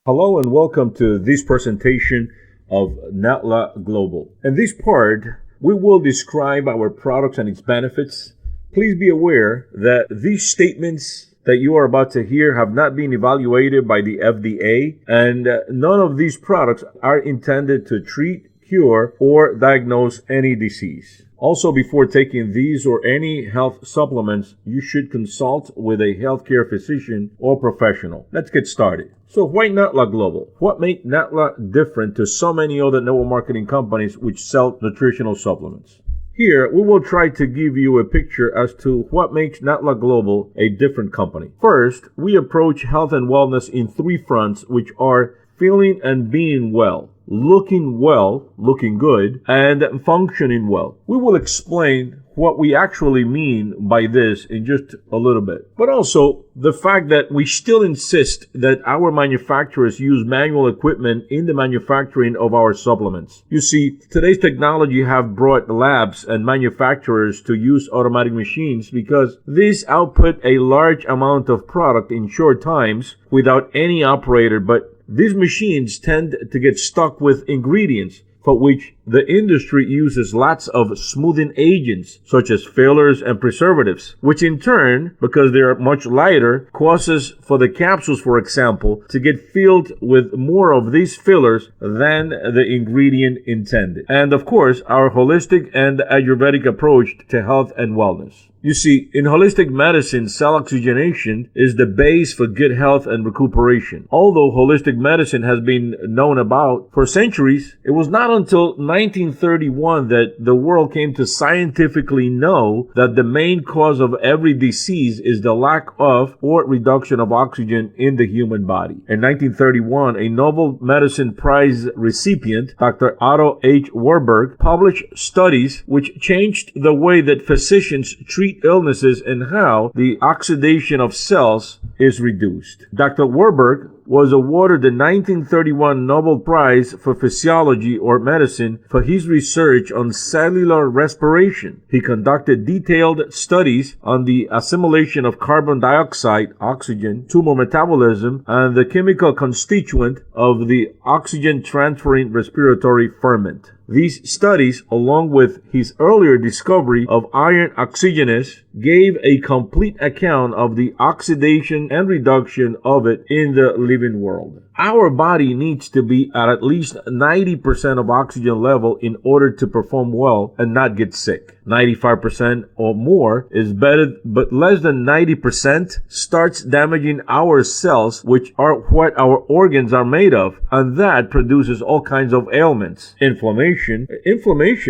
Hello and welcome to this presentation of NatLa Global. In this part, we will describe our products and its benefits. Please be aware that these statements that you are about to hear have not been evaluated by the FDA, and none of these products are intended to treat, cure, or diagnose any disease. Also, before taking these or any health supplements, you should consult with a healthcare physician or professional. Let's get started. So why NatLa Global? What makes NatLa different to so many other network marketing companies which sell nutritional supplements? Here, we will try to give you a picture as to what makes NatLa Global a different company. First, we approach health and wellness in three fronts, which are feeling and being well, looking good, and functioning well. We will explain what we actually mean by this in just a little bit. But also, the fact that we still insist that our manufacturers use manual equipment in the manufacturing of our supplements. You see, today's technology have brought labs and manufacturers to use automatic machines because these output a large amount of product in short times without any operator, but these machines tend to get stuck with ingredients for which the industry uses lots of smoothing agents such as fillers and preservatives, which in turn, because they are much lighter, causes for the capsules, for example, to get filled with more of these fillers than the ingredient intended. And of course, our holistic and Ayurvedic approach to health and wellness. You see, in holistic medicine, cell oxygenation is the base for good health and recuperation. Although holistic medicine has been known about for centuries, it was not until 1931 that the world came to scientifically know that the main cause of every disease is the lack of or reduction of oxygen in the human body. In 1931, a Nobel Medicine Prize recipient, Dr. Otto H. Warburg, published studies which changed the way that physicians treat illnesses and how the oxidation of cells is reduced. Dr. Warburg was awarded the 1931 Nobel Prize for Physiology or Medicine for his research on cellular respiration. He conducted detailed studies on the assimilation of carbon dioxide, oxygen, tumor metabolism, and the chemical constituent of the oxygen-transferring respiratory ferment. These studies, along with his earlier discovery of iron oxygenase, gave a complete account of the oxidation and reduction of it in the living world. Our body needs to be at least 90% of oxygen level in order to perform well and not get sick. 95% or more is better, but less than 90% starts damaging our cells, which are what our organs are made of, and that produces all kinds of ailments. Inflammation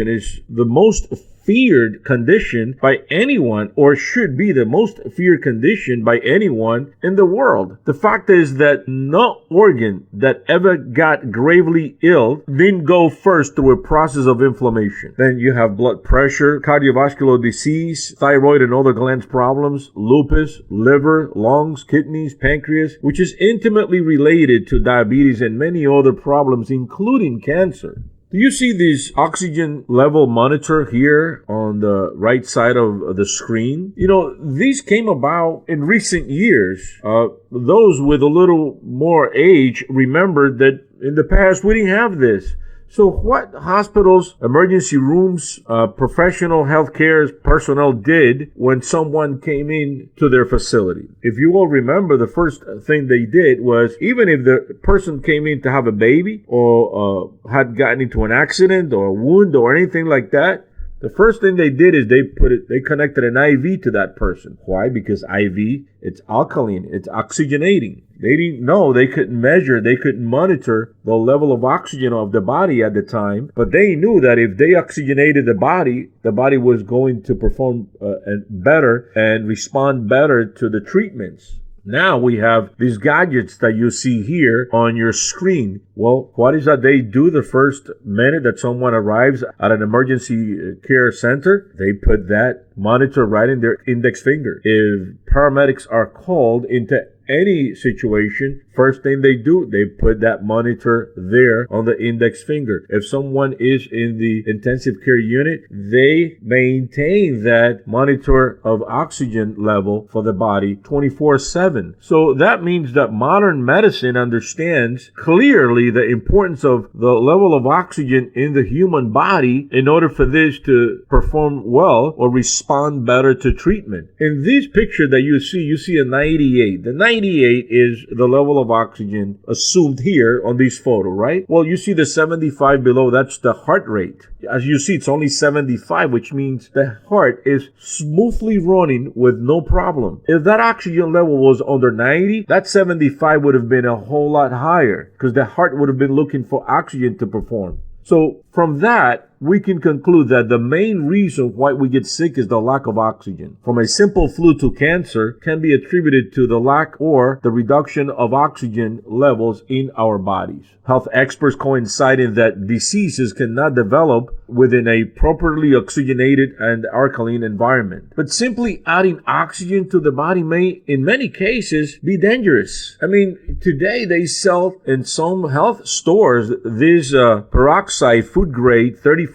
is the most feared condition by anyone, or should be the most feared condition by anyone in the world. The fact is that no organ that ever got gravely ill didn't go first through a process of inflammation. Then you have blood pressure, cardiovascular disease, thyroid and other glands problems, lupus, liver, lungs, kidneys, pancreas, which is intimately related to diabetes and many other problems, including cancer. Do you see this oxygen level monitor here on the right side of the screen? You know, these came about in recent years. Those with a little more age remember that in the past we didn't have this. So what hospitals, emergency rooms, professional healthcare personnel did when someone came in to their facility? If you all remember, the first thing they did was, even if the person came in to have a baby or had gotten into an accident or a wound or anything like that, the first thing they did is they connected an IV to that person. Why? Because IV, it's alkaline, it's oxygenating. They didn't know, they couldn't measure, they couldn't monitor the level of oxygen of the body at the time, but they knew that if they oxygenated the body was going to perform better and respond better to the treatments. Now we have these gadgets that you see here on your screen. Well, what is that they do the first minute that someone arrives at an emergency care center? They put that monitor right in their index finger. If paramedics are called into any situation, first thing they do, they put that monitor there on the index finger. If someone is in the intensive care unit, they maintain that monitor of oxygen level for the body 24/7. So that means that modern medicine understands clearly the importance of the level of oxygen in the human body in order for this to perform well or respond better to treatment. In this picture that you see a 98. The 98 is the level of oxygen assumed here on this photo, right? Well, you see the 75 below, that's the heart rate. As you see, it's only 75, which means the heart is smoothly running with no problem. If that oxygen level was under 90, that 75 would have been a whole lot higher because the heart would have been looking for oxygen to perform. So from that, we can conclude that the main reason why we get sick is the lack of oxygen. From a simple flu to cancer can be attributed to the lack or the reduction of oxygen levels in our bodies. Health experts coincide in that diseases cannot develop within a properly oxygenated and alkaline environment. But simply adding oxygen to the body may, in many cases, be dangerous. I mean, today they sell in some health stores this peroxide food grade 35%.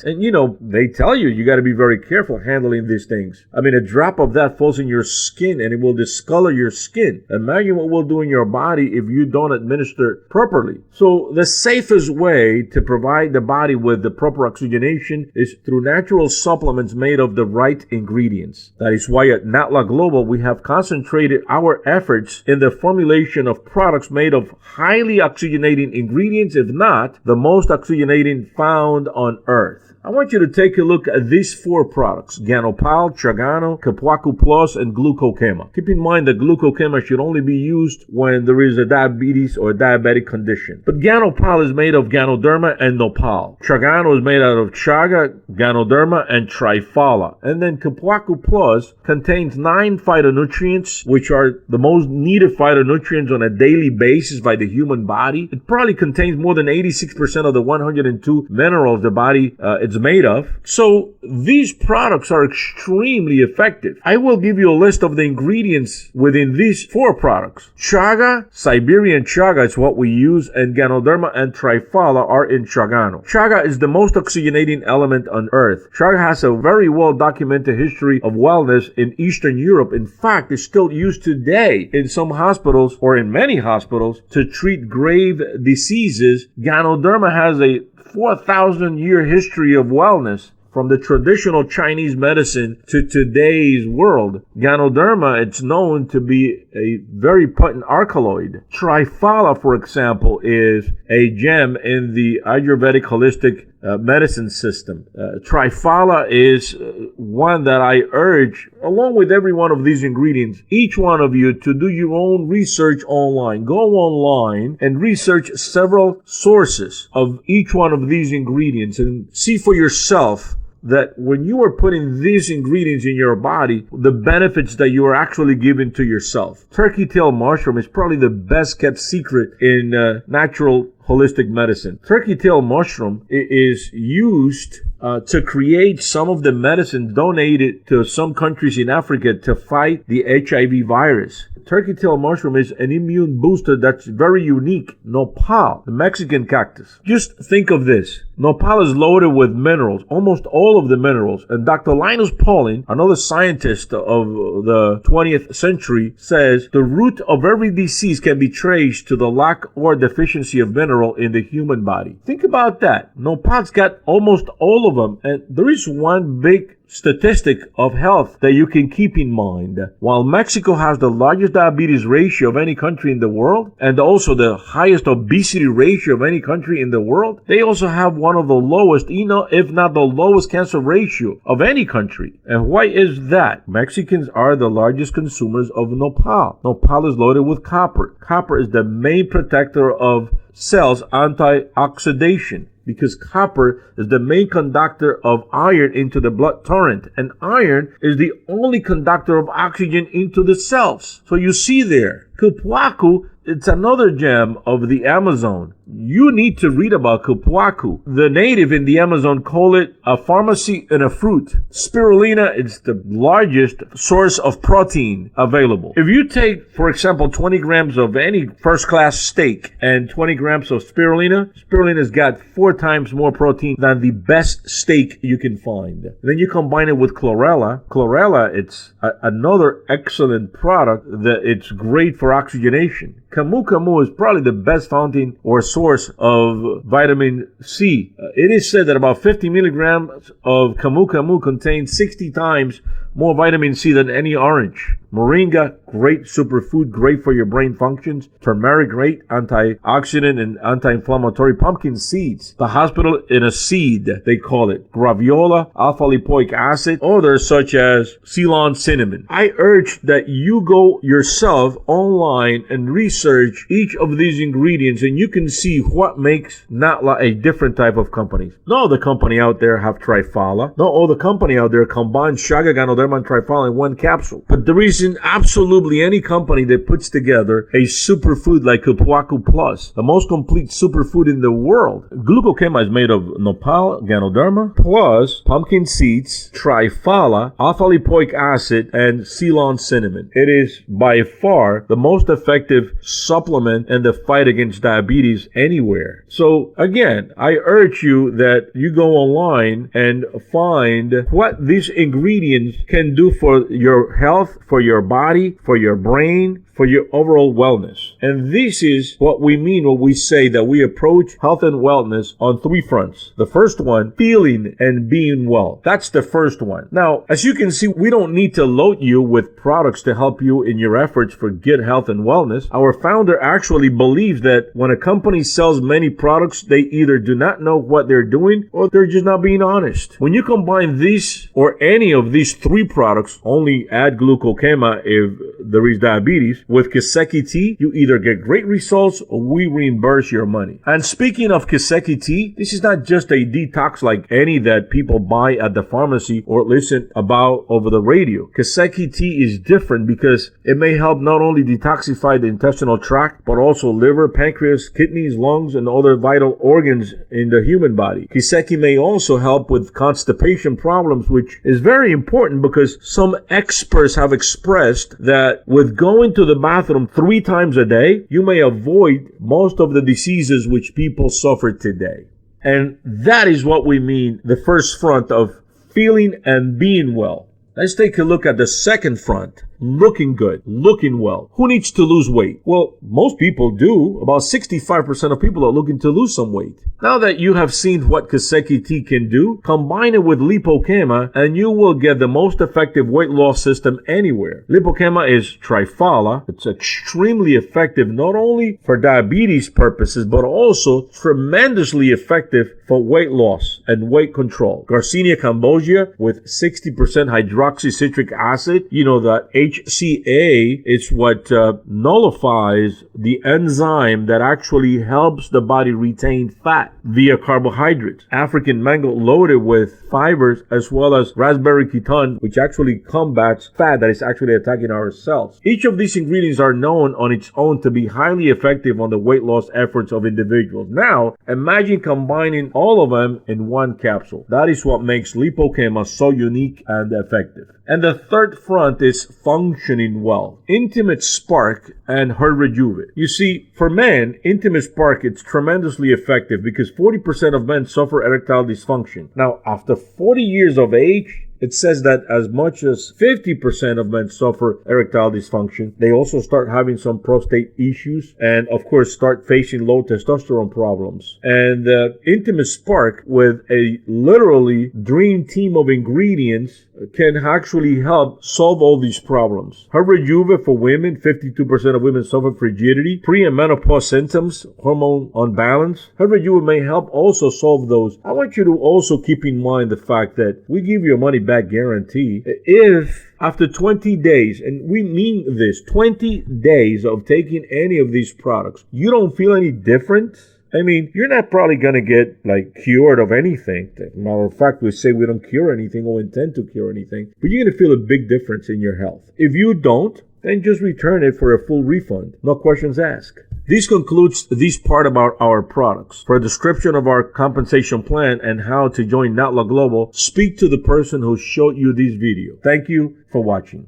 And they tell you got to be very careful handling these things. I mean, a drop of that falls in your skin and it will discolor your skin. Imagine what it will do in your body if you don't administer it properly. So the safest way to provide the body with the proper oxygenation is through natural supplements made of the right ingredients. That is why at NatLa Global we have concentrated our efforts in the formulation of products made of highly oxygenating ingredients, if not the most oxygenating found on Earth. I want you to take a look at these 4 products: Ganopal, Tragano, Kapuaku Plus, and Gluko-Kema. Keep in mind that Gluko-Kema should only be used when there is a diabetes or a diabetic condition. But Ganopal is made of Ganoderma and Nopal. Tragano is made out of Chaga, Ganoderma, and Triphala. And then Kapuaku Plus contains 9 phytonutrients, which are the most needed phytonutrients on a daily basis by the human body. It probably contains more than 86% of the 102 minerals the body it's made of. So these products are extremely effective. I will give you a list of the ingredients within these 4 products. Chaga, Siberian Chaga is what we use, and Ganoderma and Triphala are in Tragano. Chaga is the most oxygenating element on Earth. Chaga has a very well documented history of wellness in Eastern Europe. In fact, it's still used today in some hospitals or in many hospitals to treat grave diseases. Ganoderma has a 4,000-year history of wellness from the traditional Chinese medicine to today's world. Ganoderma, it's known to be a very potent alkaloid. Triphala, for example, is a gem in the Ayurvedic holistic medicine system. Triphala is one that I urge, along with every one of these ingredients, each one of you to do your own research online. Go online and research several sources of each one of these ingredients and see for yourself that when you are putting these ingredients in your body, the benefits that you are actually giving to yourself. Turkey tail mushroom is probably the best kept secret in natural holistic medicine. Turkey tail mushroom is used to create some of the medicine donated to some countries in Africa to fight the HIV virus. Turkey tail mushroom is an immune booster that's very unique. Nopal, the Mexican cactus. Just think of this. Nopal is loaded with minerals, almost all of the minerals. And Dr. Linus Pauling, another scientist of the 20th century, says the root of every disease can be traced to the lack or deficiency of mineral in the human body. Think about that. Nopal's got almost all of them. And there is one big statistic of health that you can keep in mind. While Mexico has the largest diabetes ratio of any country in the world, and also the highest obesity ratio of any country in the world, they also have one of the lowest, if not the lowest cancer ratio of any country. And why is that? Mexicans are the largest consumers of nopal. Nopal is loaded with copper. Copper is the main protector of cells anti-oxidation, because copper is the main conductor of iron into the blood torrent, and iron is the only conductor of oxygen into the cells. So you see there, Kupuaku, it's another gem of the Amazon. You need to read about Kupuaku. The native in the Amazon call it a pharmacy and a fruit. Spirulina is the largest source of protein available. If you take, for example, 20 grams of any first-class steak and 20 grams of spirulina's got 4 times more protein than the best steak you can find. Then you combine it with chlorella. Chlorella, it's another excellent product that it's great for oxygenation. Camu is probably the best fountain or source of vitamin C. It is said that about 50 milligrams of camu contains 60 times more vitamin C than any orange. Moringa, great superfood, great for your brain functions. Turmeric, great antioxidant and anti-inflammatory. Pumpkin seeds, the hospital in a seed, they call it. Graviola, alpha-lipoic acid, others such as Ceylon cinnamon. I urge that you go yourself online and research each of these ingredients, and you can see what makes NatLa a different type of company. No other company out there have trifala. No other company out there combines Chaga, Ganoderma, and trifala in one capsule. But there isn't absolutely any company that puts together a superfood like Kupuaku Plus, the most complete superfood in the world. Gluko-Kema is made of nopal, Ganoderma, plus pumpkin seeds, trifala, alpha-lipoic acid, and Ceylon cinnamon. It is by far the most effective supplement in the fight against diabetes anywhere. So again, I urge you that you go online and find what these ingredients can do for your health, for your body, for your brain, for your overall wellness. And this is what we mean when we say that we approach health and wellness on 3 fronts. The first one, feeling and being well. That's the first one. Now, as you can see, we don't need to load you with products to help you in your efforts for good health and wellness. Our founder actually believes that when a company sells many products, they either do not know what they're doing or they're just not being honest. When you combine these or any of these 3 products, only add Gluko-Kema if there is diabetes, with Kiseki tea, you either get great results or we reimburse your money. And speaking of Kiseki tea, this is not just a detox like any that people buy at the pharmacy or listen about over the radio. Kiseki tea is different because it may help not only detoxify the intestinal tract, but also liver, pancreas, kidneys, lungs, and other vital organs in the human body. Kiseki may also help with constipation problems, which is very important because some experts have expressed that with going to the bathroom 3 times a day, you may avoid most of the diseases which people suffer today. And that is what we mean, the first front of feeling and being well. Let's take a look at the second front. Looking good, looking well. Who needs to lose weight? Well, most people do. About 65% of people are looking to lose some weight. Now that you have seen what Kiseki tea can do, combine it with Lipo-Kema and you will get the most effective weight loss system anywhere. Lipo-Kema is trifala. It's extremely effective not only for diabetes purposes, but also tremendously effective for weight loss and weight control. Garcinia cambogia with 60% hydroxycitric acid. You know that HCA is what nullifies the enzyme that actually helps the body retain fat via carbohydrates. African mango loaded with fibers as well as raspberry ketone, which actually combats fat that is actually attacking our cells. Each of these ingredients are known on its own to be highly effective on the weight loss efforts of individuals. Now, imagine combining all of them in one capsule. That is what makes Lipo-Kema so unique and effective. And the third front is functioning well. Intimate Spark and her Rejuve. You see, for men, Intimate Spark is tremendously effective because 40% of men suffer erectile dysfunction. Now, after 40 years of age, it says that as much as 50% of men suffer erectile dysfunction. They also start having some prostate issues and, of course, start facing low testosterone problems. And Intimate Spark, with a literally dream team of ingredients, can actually help solve all these problems. Her Rejuve for women, 52% of women suffer frigidity, pre and menopause symptoms, hormone unbalance. Her Rejuve may help also solve those. I want you to also keep in mind the fact that we give you a money back guarantee if after 20 days, and we mean this, 20 days of taking any of these products, you don't feel any different. I mean, you're not probably going to get cured of anything. Matter of fact, we say we don't cure anything or intend to cure anything, but you're going to feel a big difference in your health. If you don't, then just return it for a full refund. No questions asked. This concludes this part about our products. For a description of our compensation plan and how to join NatLa Global, speak to the person who showed you this video. Thank you for watching.